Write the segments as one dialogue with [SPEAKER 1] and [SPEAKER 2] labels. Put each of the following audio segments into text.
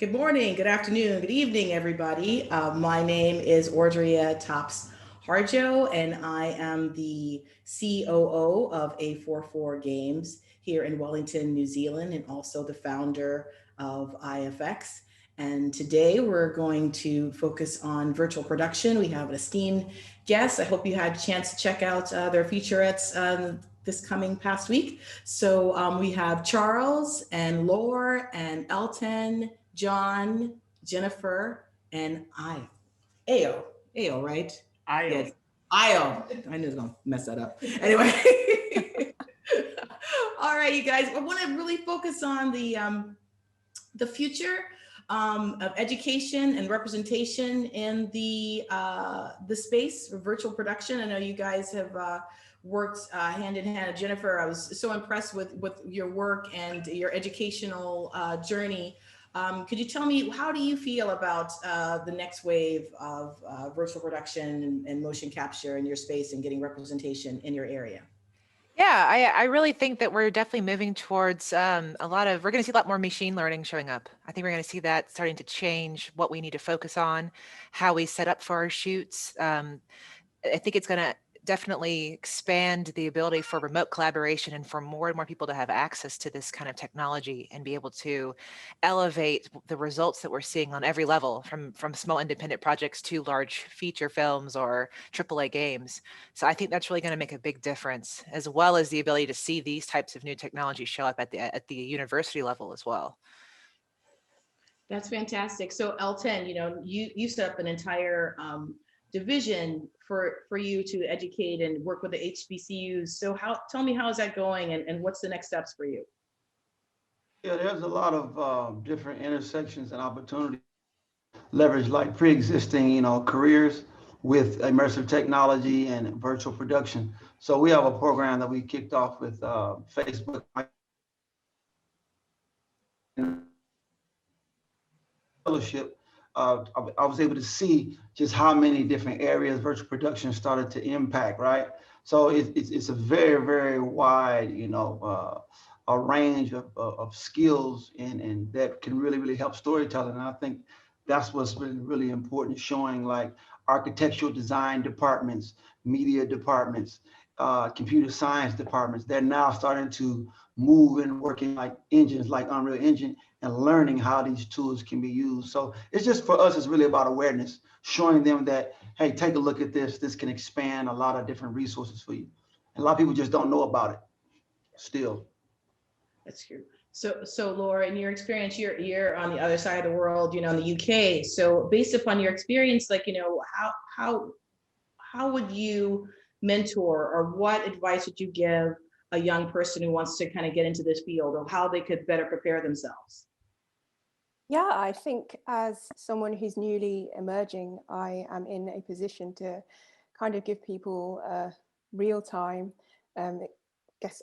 [SPEAKER 1] Good morning, good afternoon, good evening, everybody. My name is Audria Tops Harjo, and I am the COO of A44 Games here in Wellington, New Zealand, and also the founder of IFX. And today we're going to focus on virtual production. We have an esteemed guest. I hope you had a chance to check out their featurettes this coming past week. So we have Charles and Laure and Elton, John, Jennifer, and Ao. Ao, right? Yes. Io. I knew I was gonna mess that up. Anyway. All right, you guys. I want to really focus on the future of education and representation in the space for virtual production. I know you guys have worked hand in hand. Jennifer, I was so impressed with your work and your educational journey. Could you tell me, how do you feel about the next wave of virtual production and motion capture in your space and getting representation in your area?
[SPEAKER 2] Yeah, I really think that we're definitely moving towards we're going to see a lot more machine learning showing up. I think we're going to see that starting to change what we need to focus on, how we set up for our shoots. I think it's going to definitely expand the ability for remote collaboration and for more and more people to have access to this kind of technology and be able to elevate the results that we're seeing on every level, from small independent projects to large feature films or AAA games. So I think that's really going to make a big difference, as well as the ability to see these types of new technologies show up at the university level as well.
[SPEAKER 1] That's fantastic. So Elton, you set up an entire division for you to educate and work with the HBCUs. So tell me, how is that going, and what's the next steps for you?
[SPEAKER 3] Yeah, there's a lot of different intersections and opportunities. Leverage like pre-existing, careers with immersive technology and virtual production. So we have a program that we kicked off with Facebook fellowship. I was able to see just how many different areas virtual production started to impact, right? So it's a very, very wide, a range of skills and that can really, really help storytelling. And I think that's what's really, really important, showing like architectural design departments, media departments, computer science departments. They're now starting to move and working like engines like Unreal Engine and learning how these tools can be used. So it's just, for us, it's really about awareness, showing them that, hey, take a look at this. This can expand a lot of different resources for you. And a lot of people just don't know about it still.
[SPEAKER 1] That's true. So Laura, in your experience, you're on the other side of the world, in the UK. So based upon your experience, like, how would you mentor, or what advice would you give a young person who wants to kind of get into this field, of how they could better prepare themselves?
[SPEAKER 4] Yeah, I think as someone who's newly emerging, I am in a position to kind of give people real-time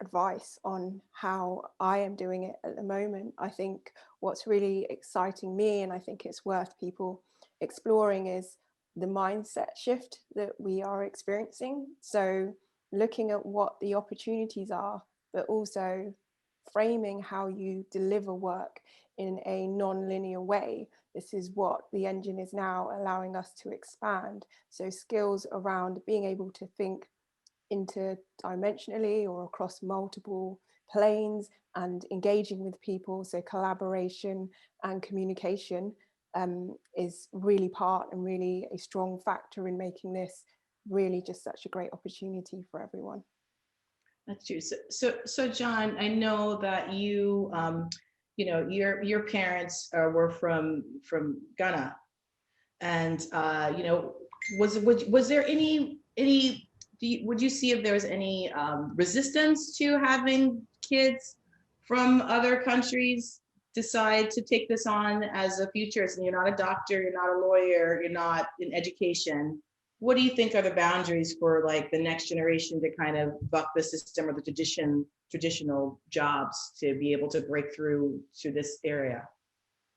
[SPEAKER 4] advice on how I am doing it at the moment. I think what's really exciting me, and I think it's worth people exploring, is the mindset shift that we are experiencing. So looking at what the opportunities are, but also framing how you deliver work in a non-linear way. This is what the engine is now allowing us to expand. So skills around being able to think interdimensionally or across multiple planes and engaging with people. So collaboration and communication is really part and really a strong factor in making this really just such a great opportunity for everyone.
[SPEAKER 1] That's true. So John, I know that your parents were from Ghana, and was there any would you see if there was any resistance to having kids from other countries decide to take this on as a future? So you're not a doctor, you're not a lawyer, you're not in education. What do you think are the boundaries for like the next generation to kind of buck the system or the traditional jobs to be able to break through to this area?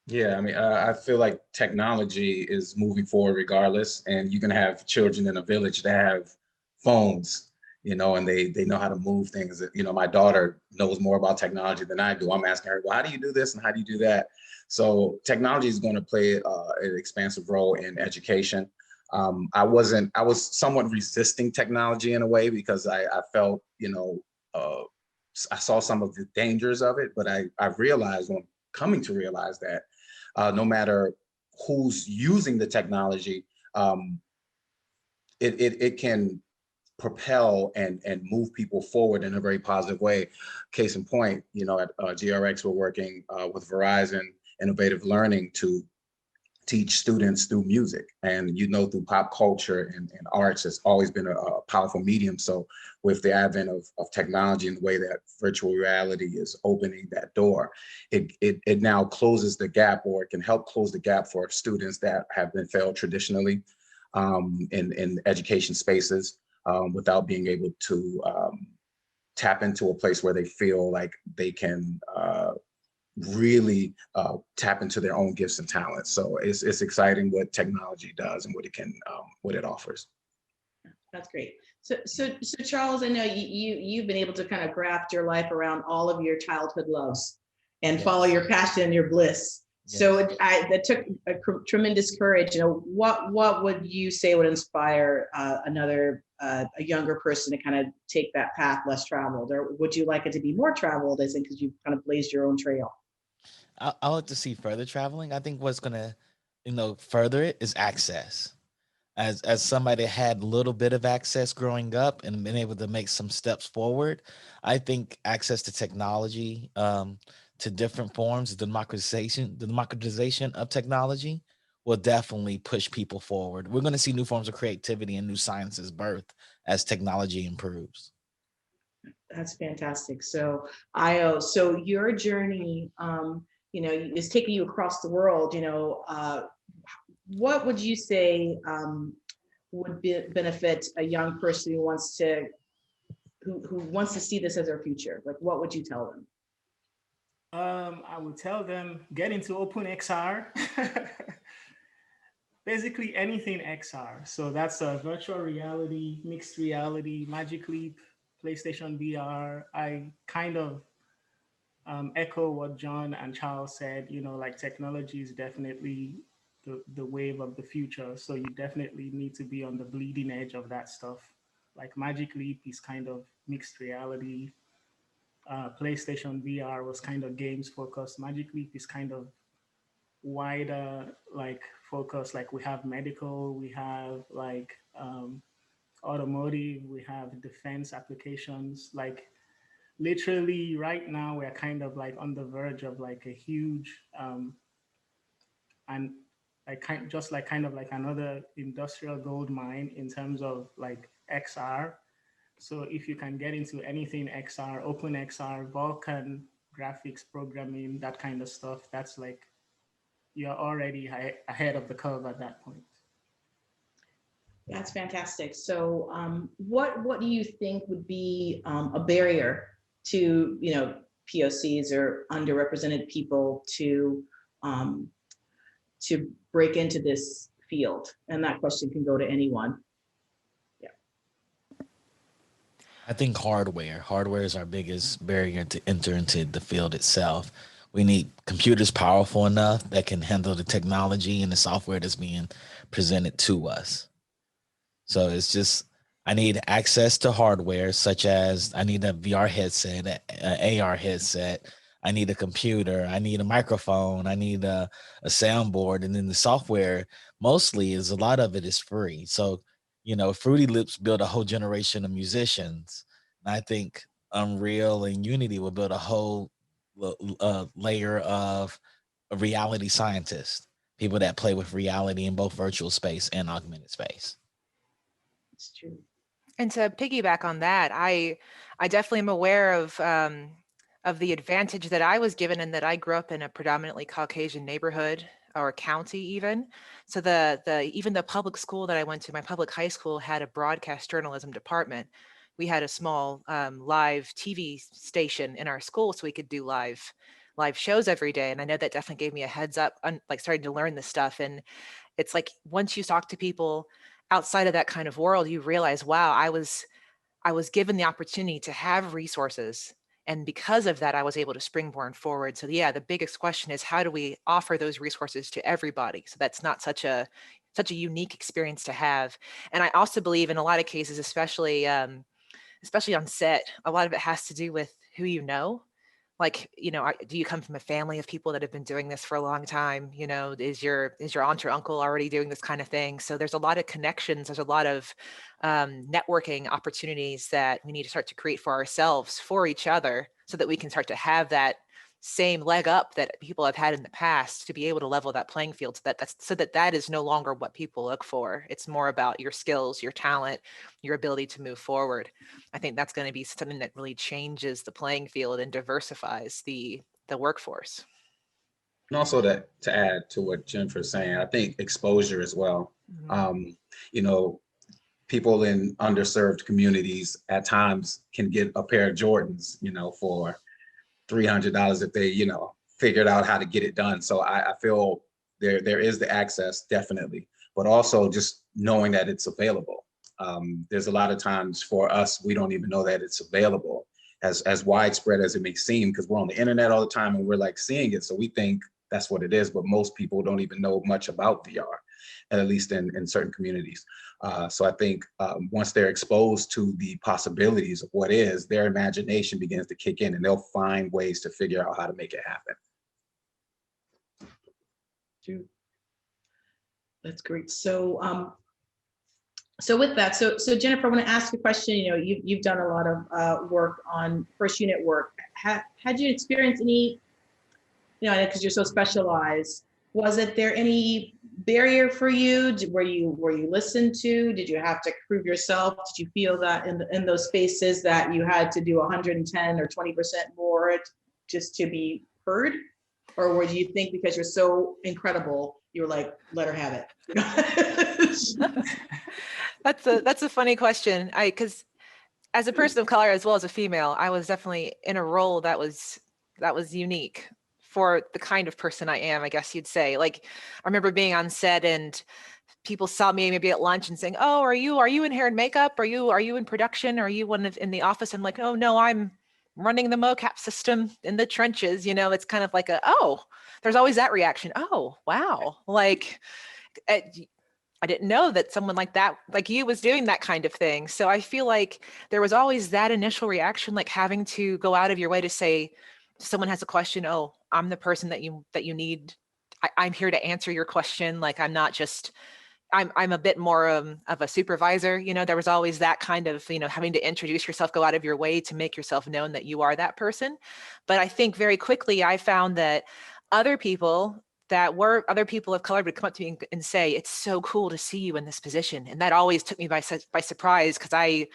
[SPEAKER 5] Yeah, I mean, I feel like technology is moving forward regardless, and you can have children in a village that have phones, and they know how to move things. My daughter knows more about technology than I do. I'm asking her, well, how do you do this and how do you do that? So technology is going to play an expansive role in education. I was somewhat resisting technology in a way because I felt, I saw some of the dangers of it, but I realized, when coming to realize that no matter who's using the technology, it can propel and move people forward in a very positive way. Case in point, at GRX, we're working with Verizon Innovative Learning to teach students through music. And through pop culture and arts has always been a powerful medium. So with the advent of technology and the way that virtual reality is opening that door, it now closes the gap, or it can help close the gap for students that have been failed traditionally in education spaces, without being able to tap into a place where they feel like they can really tap into their own gifts and talents. So it's exciting what technology does and what it offers.
[SPEAKER 1] That's great. So Charles, I know you've been able to kind of graft your life around all of your childhood loves and follow your passion and your bliss. Yes. So that took a tremendous courage. What would you say would inspire a younger person to kind of take that path less traveled, or would you like it to be more traveled? I think because you've kind of blazed your own trail.
[SPEAKER 6] I like to see further traveling. I think what's gonna, further it is access. As somebody that had a little bit of access growing up and been able to make some steps forward, I think access to technology, to different forms, the democratization of technology will definitely push people forward. We're going to see new forms of creativity and new sciences birth as technology improves.
[SPEAKER 1] That's fantastic. So Io, so your journey, is taking you across the world. What would you say would benefit a young person who wants to see this as their future? Like, what would you tell them?
[SPEAKER 7] I would tell them get into OpenXR. Basically anything XR. So that's a virtual reality, mixed reality, Magic Leap, PlayStation VR. I kind of echo what John and Charles said. Like technology is definitely the wave of the future. So you definitely need to be on the bleeding edge of that stuff. Like Magic Leap is kind of mixed reality. PlayStation VR was kind of games focused. Magic Leap is kind of wider, like focus. Like we have medical, we have like automotive, we have defense applications. Like literally right now we're kind of like on the verge of like a huge and like kind of like another industrial gold mine in terms of like XR. So if you can get into anything XR, OpenXR, Vulkan, graphics, programming, that kind of stuff, that's like you're already ahead of the curve at that point.
[SPEAKER 1] That's fantastic. So what do you think would be a barrier to POCs or underrepresented people to break into this field? And that question can go to anyone.
[SPEAKER 6] I think hardware is our biggest barrier to enter into the field itself. We need computers powerful enough that can handle the technology and the software that's being presented to us. So it's just, I need access to hardware, such as I need a VR headset, an AR headset. I need a computer. I need a microphone. I need a soundboard. And then the software, mostly is a lot of it is free. So, Fruity Loops built a whole generation of musicians. And I think Unreal and Unity will build a whole layer of reality scientists, people that play with reality in both virtual space and augmented space.
[SPEAKER 1] It's true.
[SPEAKER 2] And to piggyback on that, I definitely am aware of the advantage that I was given, and that I grew up in a predominantly Caucasian neighborhood or county even. So even the public school that I went to, my public high school, had a broadcast journalism department. We had a small live TV station in our school, so we could do live shows every day. And I know that definitely gave me a heads up on like starting to learn this stuff. And it's like once you talk to people outside of that kind of world, you realize, wow, I was I was given the opportunity to have resources. And because of that, I was able to springboard forward. So yeah, the biggest question is, how do we offer those resources to everybody? So that's not such a unique experience to have. And I also believe in a lot of cases, especially on set, a lot of it has to do with who you know. Like, do you come from a family of people that have been doing this for a long time? Is your aunt or uncle already doing this kind of thing? So there's a lot of connections. There's a lot of networking opportunities that we need to start to create for ourselves, for each other, so that we can start to have that same leg up that people have had in the past, to be able to level that playing field, so that is no longer what people look for. It's more about your skills, your talent, your ability to move forward. I think that's going to be something that really changes the playing field and diversifies the workforce.
[SPEAKER 5] And also to add to what Jennifer's saying, I think exposure as well. You know, people in underserved communities at times can get a pair of Jordans, for $300 if they, figured out how to get it done. So I feel there is the access, definitely, but also just knowing that it's available. There's a lot of times for us, we don't even know that it's available, as widespread as it may seem, because we're on the internet all the time and we're like seeing it. So we think that's what it is, but most people don't even know much about VR, at least in certain communities. So I think once they're exposed to the possibilities of what is, their imagination begins to kick in and they'll find ways to figure out how to make it happen.
[SPEAKER 1] That's great. So, so with that, so Jennifer, I want to ask you a question. You've done a lot of work on first unit work. Had you experienced any, because you're so specialized, was there any barrier for you? Were you listened to? Did you have to prove yourself? Did you feel that in those spaces that you had to do 110 or 20% more just to be heard? Or do you think because you're so incredible, you're like, let her have it?
[SPEAKER 2] That's a funny question. Because as a person of color as well as a female, I was definitely in a role that was unique for the kind of person I am, I guess you'd say. Like, I remember being on set and people saw me maybe at lunch and saying, "Oh, are you in hair and makeup? Are you in production? Are you in the office?" I'm like, "Oh no, I'm running the mocap system in the trenches." It's kind of like there's always that reaction. Oh, wow. Like, I didn't know that someone like that, like you, was doing that kind of thing. So I feel like there was always that initial reaction, like having to go out of your way to say, someone has a question, "Oh, I'm the person that you need. I'm here to answer your question. Like, I'm not just, I'm a bit more of a supervisor." There was always that kind of, having to introduce yourself, go out of your way to make yourself known that you are that person. But I think very quickly I found that other people of color would come up to me and say, "It's so cool to see you in this position." And that always took me by surprise, because I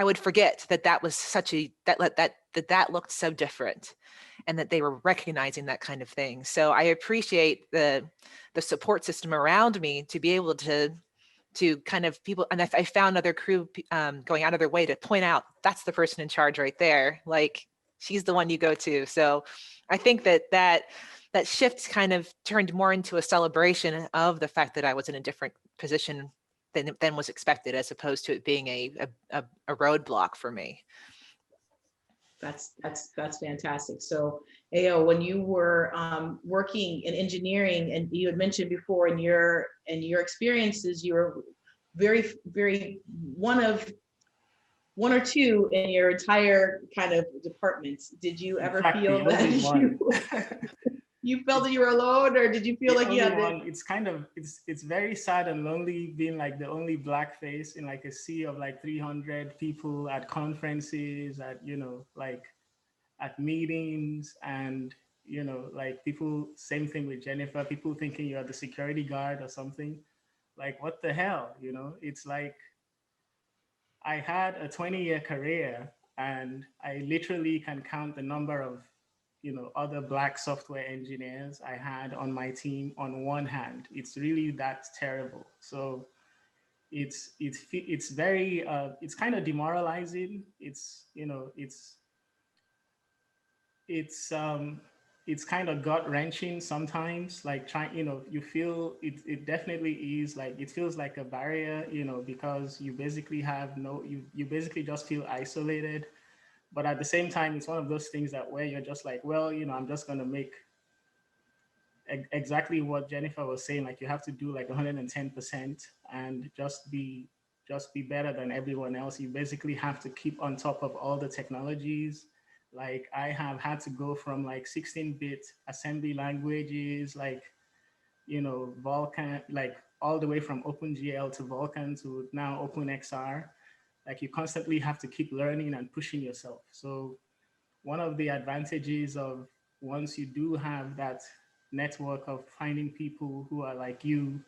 [SPEAKER 2] would forget that was such that looked so different, and that they were recognizing that kind of thing. So I appreciate the support system around me to be able to kind of people, and I found other crew going out of their way to point out, that's the person in charge right there. Like, she's the one you go to. So I think that shift kind of turned more into a celebration of the fact that I was in a different position than was expected, as opposed to it being a roadblock for me.
[SPEAKER 1] That's fantastic. So, Ao, when you were working in engineering, and you had mentioned before in your experiences, you were very, very one or two in your entire kind of departments. Did you ever feel that you felt that you were alone, or did you feel like you had to?
[SPEAKER 7] It's kind of, it's very sad and lonely being like the only black face in like a sea of like 300 people at conferences, at like at meetings, and like people, same thing with Jennifer, people thinking you're the security guard or something. Like, what the hell, it's like I had a 20-year career, and I literally can count the number of other Black software engineers I had on my team on one hand. It's really that terrible. So it's very it's kind of demoralizing. It's it's kind of gut wrenching sometimes, like trying, you feel it definitely is like, it feels like a barrier, because you basically have no, you basically just feel isolated. But at the same time, it's one of those things that where you're just like, well, I'm just going to make exactly what Jennifer was saying. Like, you have to do like 110% and just be better than everyone else. You basically have to keep on top of all the technologies. Like, I have had to go from like 16-bit assembly languages, like, Vulkan, like all the way from OpenGL to Vulkan to now OpenXR. Like, you constantly have to keep learning and pushing yourself. So one of the advantages of, once you do have that network of finding people who are like you,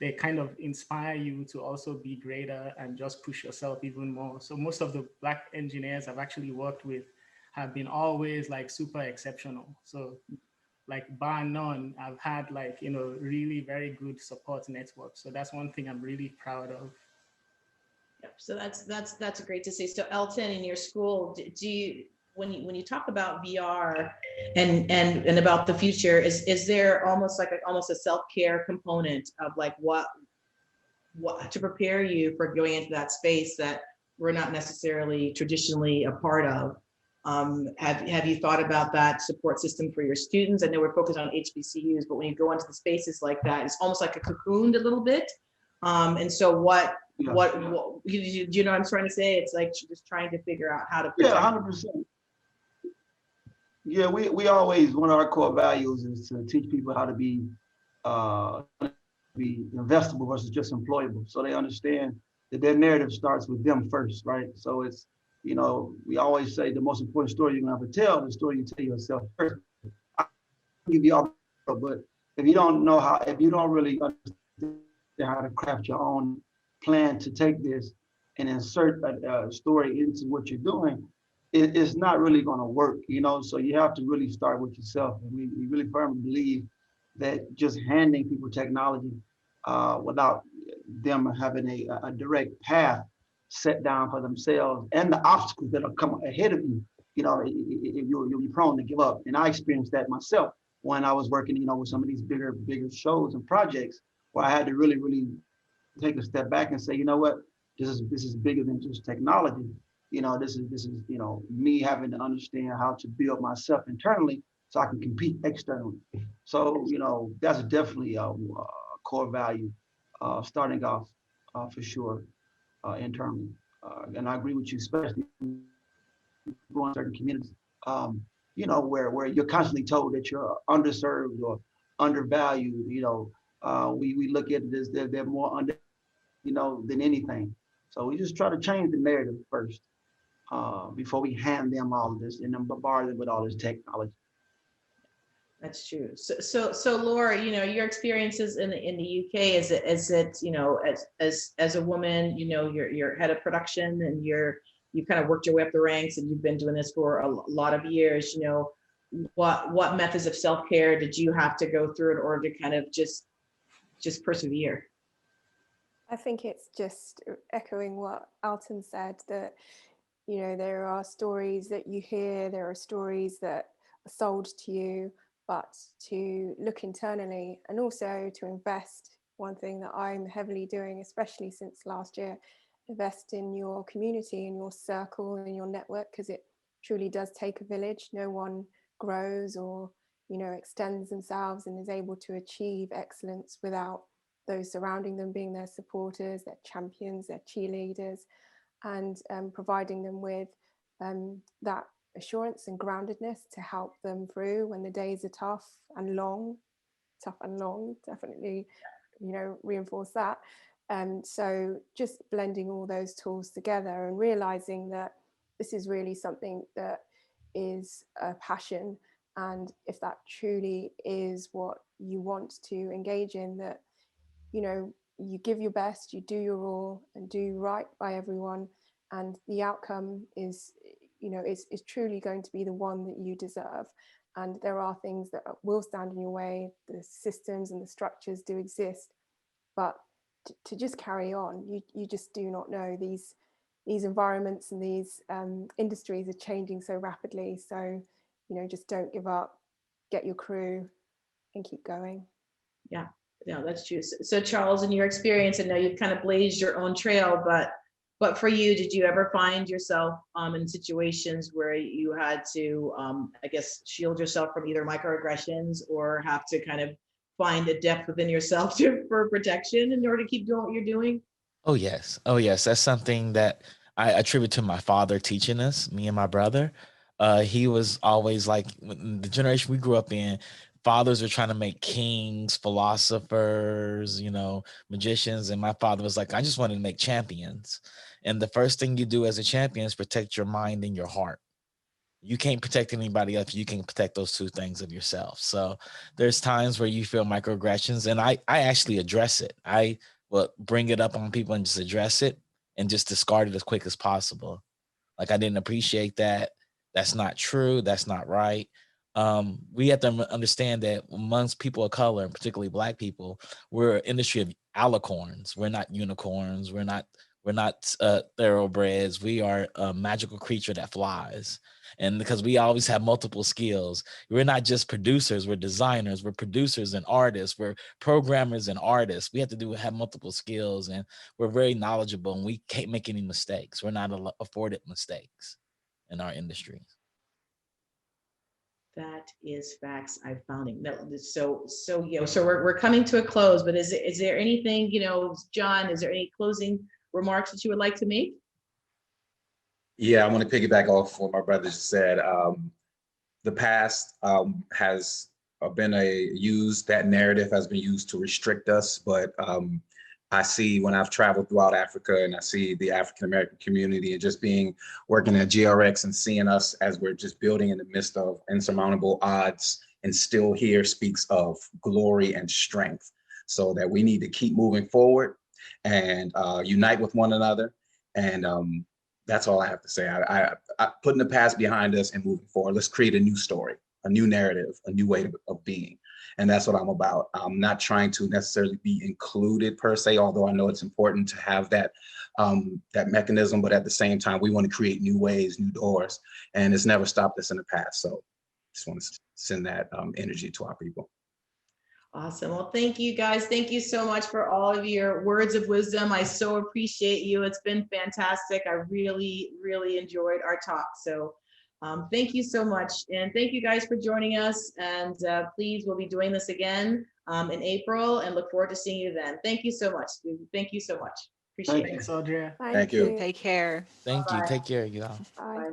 [SPEAKER 7] they kind of inspire you to also be greater and just push yourself even more. So most of the Black engineers I've actually worked with have been always like super exceptional. So like bar none, I've had like, really very good support network. So that's one thing I'm really proud of.
[SPEAKER 1] Yep. So that's great to see. So Elton, in your school, do you, when you talk about VR and about the future, is there almost like almost a self-care component of like what to prepare you for going into that space that we're not necessarily traditionally a part of? Have you thought about that support system for your students? I know we're focused on HBCUs, but when you go into the spaces like that, it's almost like a cocooned a little bit. And so what you know what I'm trying to say? It's like just trying to figure out how to protect.
[SPEAKER 3] Yeah, 100%. Yeah, we always, one of our core values is to teach people how to be investable versus just employable. So they understand that their narrative starts with them first, right? So it's, we always say the most important story you're gonna ever tell is the story you tell yourself first. I can give you all, but if you don't know how, if you don't really understand how to craft your own plan to take this and insert a story into what you're doing, it's not really going to work, so you have to really start with yourself. And we really firmly believe that just handing people technology without them having a direct path set down for themselves and the obstacles that are come ahead of you, you'll be prone to give up. And I experienced that myself when I was working, with some of these bigger shows and projects, where I had to really, really take a step back and say, you know what, this is bigger than just technology. This is me having to understand how to build myself internally so I can compete externally. So that's definitely a core value, starting off for sure internally. And I agree with you, especially going certain communities, where you're constantly told that you're underserved or undervalued. We look at it as they're more under, than anything. So we just try to change the narrative first before we hand them all of this and then bombard them with all this technology.
[SPEAKER 1] That's true. So Laura, your experiences in the UK, is it, as a woman, you're head of production and you've kind of worked your way up the ranks and you've been doing this for a lot of years. What methods of self-care did you have to go through in order to kind of just persevere?
[SPEAKER 4] I think it's just echoing what Alton said, that there are stories that you hear, there are stories that are sold to you, but to look internally and also to invest. One thing that I'm heavily doing, especially since last year, invest in your community, in your circle, in your network, because it truly does take a village. No one grows or extends themselves and is able to achieve excellence without those surrounding them being their supporters, their champions, their cheerleaders, and providing them with that assurance and groundedness to help them through when the days are tough and long, definitely, reinforce that. So just blending all those tools together and realizing that this is really something that is a passion. And if that truly is what you want to engage in, that, you give your best, you do your all and do right by everyone. And the outcome is, is truly going to be the one that you deserve. And there are things that will stand in your way. The systems and the structures do exist, but to just carry on, you just do not know. These environments and these industries are changing so rapidly. So, just don't give up. get your crew and keep going.
[SPEAKER 1] Yeah, that's true. So Charles, in your experience, I know you've kind of blazed your own trail, but for you, did you ever find yourself in situations where you had to, I guess, shield yourself from either microaggressions or have to kind of find a depth within yourself for protection in order to keep doing what you're doing?
[SPEAKER 6] Oh yes. Oh yes. That's something that I attribute to my father teaching us, me and my brother. He was always like, the generation we grew up in, fathers were trying to make kings, philosophers, magicians. And my father was like, I just wanted to make champions. And the first thing you do as a champion is protect your mind and your heart. You can't protect anybody else. You can protect those two things of yourself. So there's times where you feel microaggressions, and I actually address it. I will bring it up on people and just address it and just discard it as quick as possible. Like, I didn't appreciate that. That's not true. That's not right. We have to understand that amongst people of color, and particularly Black people, we're an industry of alicorns. We're not unicorns. We're not thoroughbreds. We are a magical creature that flies. And because we always have multiple skills, we're not just producers, we're designers, we're producers and artists, we're programmers and artists. We have to have multiple skills, and we're very knowledgeable, and we can't make any mistakes. We're not afforded mistakes in our industry.
[SPEAKER 1] That is facts. I found it. No, so we're coming to a close, but is there anything, John, is there any closing remarks that you would like to make?
[SPEAKER 5] Yeah, I want to piggyback off what my brother just said. The past has been that narrative has been used to restrict us, but I see when I've traveled throughout Africa and I see the African-American community and just working at GRX and seeing us as we're just building in the midst of insurmountable odds, and still here speaks of glory and strength, so that we need to keep moving forward and unite with one another. And that's all I have to say. I putting the past behind us and moving forward. Let's create a new story, a new narrative, a new way of being. And that's what I'm about. I'm not trying to necessarily be included per se, although I know it's important to have that mechanism. But at the same time, we want to create new ways, new doors, and it's never stopped us in the past. So just want to send that energy to our people.
[SPEAKER 1] Awesome. Well, thank you guys. Thank you so much for all of your words of wisdom. I so appreciate you. It's been fantastic. I really, really enjoyed our talk. So thank you so much. And thank you guys for joining us. And please, we'll be doing this again in April, and look forward to seeing you then. Thank you so much. Thank you so much. Appreciate it.
[SPEAKER 7] Thanks, Audrey.
[SPEAKER 5] Thank you.
[SPEAKER 2] Take care.
[SPEAKER 6] Thank you. Take care, y'all.
[SPEAKER 4] Bye.
[SPEAKER 1] Bye.